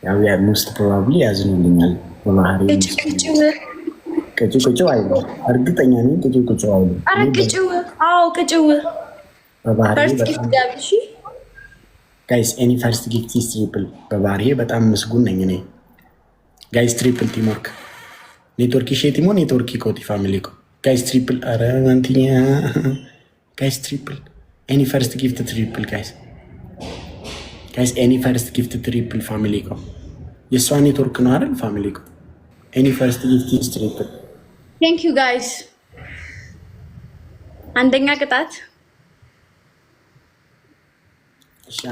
ያው ያ ሞስት ፕሮባብሊ ያዝኑልኛል በባህሪ ቅጭው አይሉ እርግጠኛ ነኝ። ቅጭው አይሉ አረ ቅጭው አዎ ቅጭው በባህሪ ፈርስት ጊፍት ጋብሺ ጋይስ ኤኒ ፈርስት ጊፍት ኢዝ ትሪፕል። በባህሪ በጣም ምስጉን ነኝ እኔ ጋይስ። ትሪፕል ቲምወርክ ኔትወርክ ሼቲሞ ኔትወርክ ኮቲ ፋሚሊ ኮ ጋይስ ትሪፕል አረ ማንቲኛ ጋይስ ትሪፕል ኤኒ ፈርስት ጊፍት ትሪፕል ጋይስ ኤኒ ፈርስት ጊፍት ትሪፕል ፋሚሊ ኮ የእሷ ኔትወርክ ነው አይደል ፋሚሊ ኮ ኤኒ ፈርስት ጊፍት ኢዝ ትሪፕል። ቴንክ ዩ ጋይስ። አንደኛ ቅጣት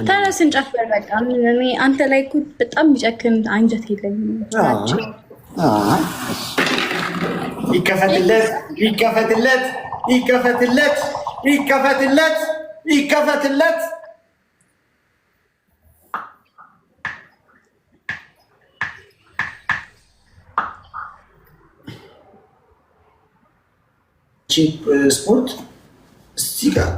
ተነስን ጨፍር በቃ እኔ አንተ ላይ እኮ በጣም የሚጨክን አንጀት የለኝም። ይከፈትለት ይከፈትለት ይከፈትለት ይከፈትለት ይከፈትለት። ቺፕ ስፖርት እዚህ ጋር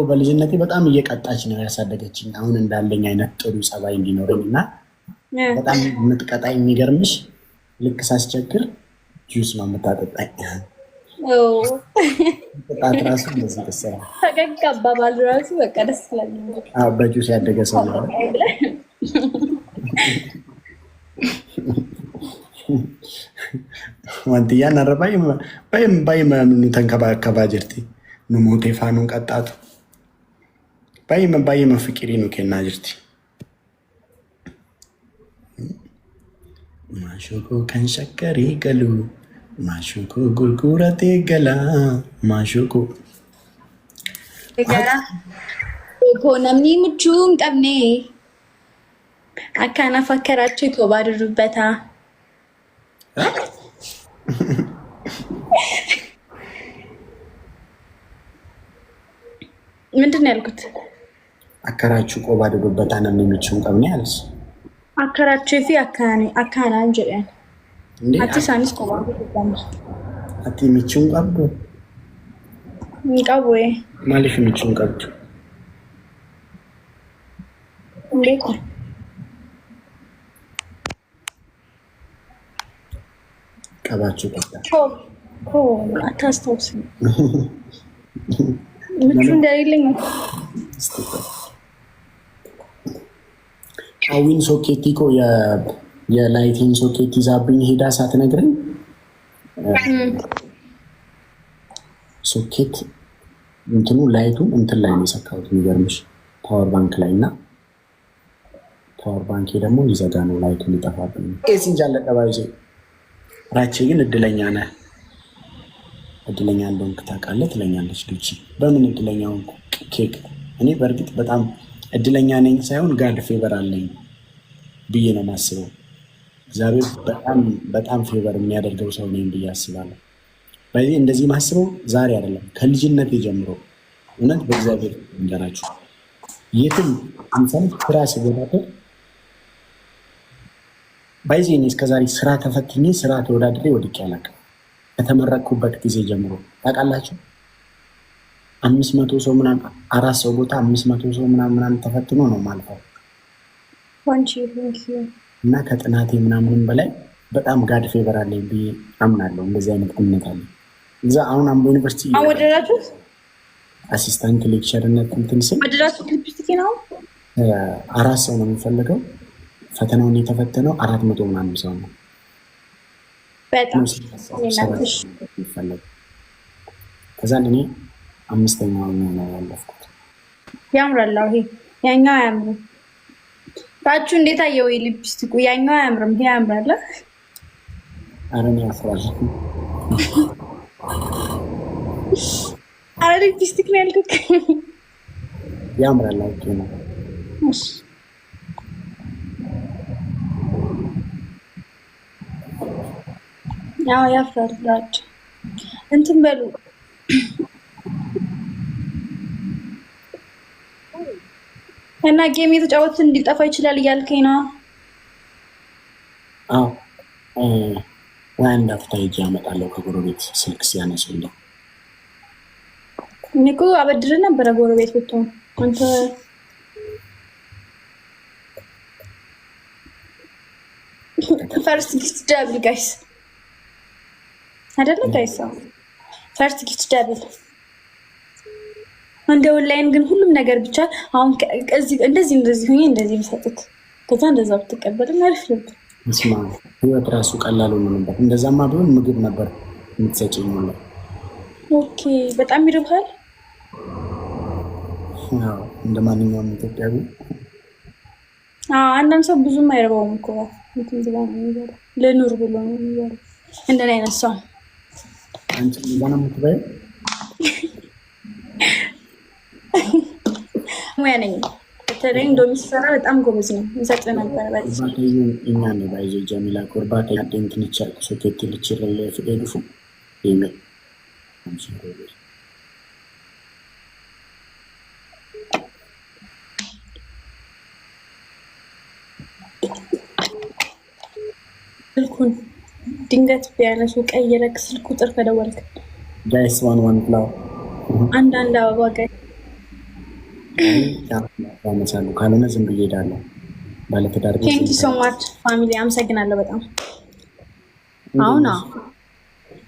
በልጅነቴ በጣም እየቀጣች ነው ያሳደገችኝ። አሁን እንዳለኝ አይነት ጥሩ ጸባይ እንዲኖረኝ እና በጣም የምትቀጣኝ የሚገርምሽ ልክ ሳስቸግር ጁስ ነው የምታጠጣኝ። ቅጣት ራሱ እንደዚህ ደስ ይላል። ፈገግ አባባል ራሱ በቃ ደስ ይላል። በጁስ ያደገ ሰው ነው። ዋንትያ ነረባይ ምኑ ተንከባከባ ጅርቲ ኑሞቴ ፋኑን ቀጣቱ ባይመ ፍቅሪ ነው ኬና ጅርቲ ማሾኮ ከንሸከሪ ገሉ ማሾኮ ጉርጉረቴ ገላ ማሾኮ ኢኮኖሚ ምቹም ቀብኔ አካና ፈከራቸው ይተባድሩበታ ምንድን ነው ያልኩት? አከራችሁ ቆባ አድርጎበታ ነው የሚችውን ቀብኔ አለስ አከራችሁ ፊ አካና እንጀራን አቲ ሳኒስ ቆባ አድርጎበታ አቲ የሚችውን ቀብዶ እንቃቦዬ ማለሽ የሚችውን ቀብዶ እንዴት ቀባችሁ ቆጣ አታስታውስም። ምቹ እንደሌለኝ አዊን ሶኬት እኮ የላይቲን ሶኬት ይዛብኝ ሄዳ ሳትነግረኝ ሶኬት እንትኑ ላይቱን እንትን ላይ ነው የሰካሁት። የሚገርምሽ ፓወር ባንክ ላይ እና ፓወር ባንክ ደግሞ ሊዘጋ ነው ላይቱን ይጠፋብኝ። ሲንጃለ ቀባይ ራቼ ግን እድለኛ ነህ እድለኛ እንደሆንክ ታውቃለህ ትለኛለች ሉቺ። በምን እድለኛውን ኬክ እኔ በእርግጥ በጣም እድለኛ ነኝ ሳይሆን ጋድ ፌቨር አለኝ ብዬ ነው የማስበው። እግዚአብሔር በጣም ፌቨር የሚያደርገው ሰው ነኝ ብዬ አስባለሁ። በዚህ እንደዚህ ማስበው ዛሬ አይደለም ከልጅነት ጀምሮ እውነት በእግዚአብሔር እንገራችሁ የትም አንተን ስራ ስወዳደር ባይዜ እኔ እስከዛሬ ስራ ተፈትኜ ስራ ተወዳድሬ ወድቄ አላውቅም። ከተመረቅኩበት ጊዜ ጀምሮ ታውቃላችሁ 500 ሰው ምናምን 4 ሰው ቦታ 500 ሰው ምናምን ተፈትኖ ነው ማልፈው እና ከጥናቴ ምናምንም በላይ በጣም ጋድ ፌቨር አለኝ ብዬ አምናለሁ። እንደዚህ አይነት እምነት አለ። እዛ አሁን አምቦ ዩኒቨርሲቲ አወደዳችሁት አሲስታንት ሌክቸርነት እንትን ስል ወደዳችሁት ሊፕስቲክ ነው 4 ሰው ነው የሚፈልገው። ፈተናውን የተፈተነው 400 ምናምን ሰው ነው። በጣም ከዛ እኔ 5ኛው ነው ያለፍኩት። ያምራል። ይሄ ያኛው አያምርም። ታቹ እንዴት አየው? ሊፕስቲኩ ያኛው አያምርም፣ ይሄ ያምራል። ኧረ እኔ ያፍራል። ኧረ ሊፕስቲክ ነው ያልኩት። ያምራል። አውቄ ነው። ያው ያፍራል። እንትን በሉ እና ጌም የተጫወቱት እንዲጠፋ ይችላል እያልከኝ ነው? አዎ ወይ አንድ አፍታ ሂጅ አመጣለሁ ከጎረቤት ስልክ ሲያነሱልኝ። እኔ እኮ አበድር ነበረ ጎረቤት ብትሆን አንተ ፈርስት ጊፍት ዳብል ጋይስ አይደለ ጋይስ? ፈርስት ጊፍት ዳብል እንደ ኦንላይን ግን ሁሉም ነገር ብቻ አሁን እንደዚህ ሆኜ እንደዚህ ብሰጥክ ከዛ እንደዛ ብትቀበል አሪፍ ነበር። እስማ ህይወት ራሱ ቀላል ሆኖ ነበር። እንደዛማ ቢሆን ምግብ ነበር የምትሰጪኝ ነው። ኦኬ በጣም ይርባል። አዎ እንደ ማንኛውም ኢትዮጵያዊ። አንዳንድ ሰው ብዙም አይረባውም እኮ እንትን ብሎ ነው የሚበላው፣ ለኑር ብሎ ነው የሚበላው። እንደኔ አይነት ሰው አንቺ ለዛና የምትበይው ሙያ ነኝ። በተለይ እንደውም ሲሰራ በጣም ጎበዝ ነው። እንሰጥ ነበር ባይዘ እኛ ነው ባይዘ ጀሚላ ኮርባታ ያደንትን ይቻል ሶኬት ልችል ለፍዴዱፉ ይሜ ስልኩን ድንገት ቢያነሱ ቀይረክ ስልክ ቁጥር ከደወልክ ጋይስ ዋን ፍላው አንዳንድ አበባ ጋር ያመሳሉ ካልሆነ ዝም ብዬ እሄዳለሁ። ባለትዳር ቴንክ ዩ ሶ ማች ፋሚሊ አመሰግናለሁ በጣም። አሁን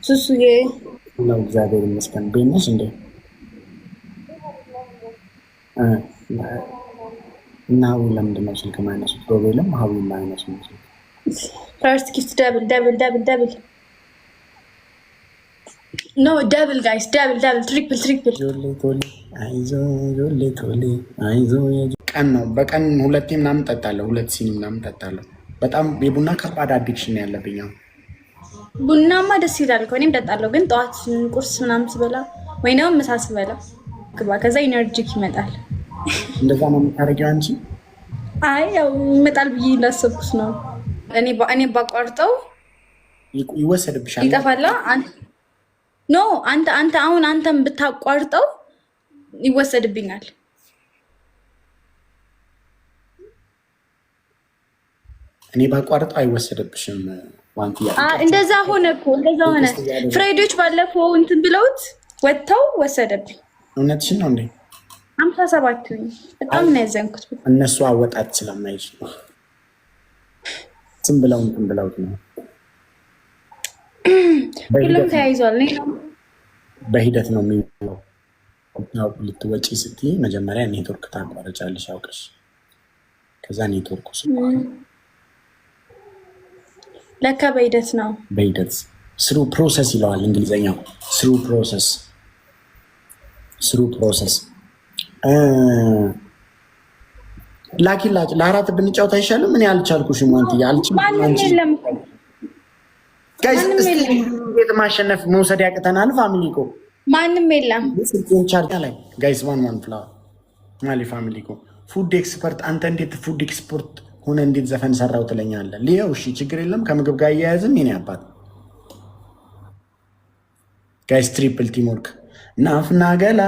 ሱሱዬ ነው እግዚአብሔር ይመስገን። ቤነሽ እንዴ እና ሀዊ ለምንድን ነው ስልክ ማይነሱ? ፕሮብሌም ሀዊ ማይነሱ ነው። ፈርስት ጊፍት ደብል ኖ ደብል ጋይስ ደብል ትሪፕል አይዞ ቀን ነው በቀን ሁለቴ ምናምን ጠጣለሁ። 2 ሲኒ ምናምን ጠጣለሁ። በጣም የቡና ከባድ አዲክሽን ያለብኝ ነው። ቡናማ ደስ ይላል እኮ እኔም ጠጣለሁ፣ ግን ጠዋት ቁርስ ምናምን ስበላ ወይ ነው ምሳ ስበላ ግባ ከዛ ኢነርጂክ ይመጣል። እንደዛ ነው የምታደርጊው አንቺ? አይ ያው ይመጣል ብዬ እንዳሰብኩት ነው። እኔ ባቋርጠው ይወሰድብሻል፣ ይጠፋላ። ኖ አንተም ብታቋርጠው ይወሰድብኛል። እኔ ባቋርጠው አይወሰድብሽም። እንደዛ ሆነ እኮ እንደዛ ሆነ። ፍሬዶች ባለፈው እንትን ብለውት ወጥተው ወሰደብኝ። እውነትሽን ነው እንዴ? 57 በጣም ነው ያዘንኩት። እነሱ አወጣት ስለማይችል ዝም ብለው እንትን ብለውት ነው። ሁሉም ተያይዟል። በሂደት ነው የሚለው። ልትወጪ ስትይ መጀመሪያ ኔትወርክ ታቋርጫለሽ አውቀሽ። ከዛ ኔትወርኩ ለካ በሂደት ነው። በሂደት ስሩ ፕሮሰስ ይለዋል እንግሊዘኛው። ስሩ ፕሮሰስ ላኪላጭ ለአራት ብንጫወት አይሻልም? እኔ አልቻልኩሽም። ቤት ማሸነፍ መውሰድ ያቅተናል። ፋሚሊ እኮ ማንም የለም። ጋይስ ዋን ፍላወር ማሊ ፋሚሊ እኮ ፉድ ኤክስፐርት። አንተ እንዴት ፉድ ኤክስፐርት ሆነ እንዴት ዘፈን ሰራው ትለኛለህ? ሊየው እሺ፣ ችግር የለም ከምግብ ጋር እያያዝም የኔ አባት። ጋይስ ትሪፕል ቲም ወርክ ናፍና ገላ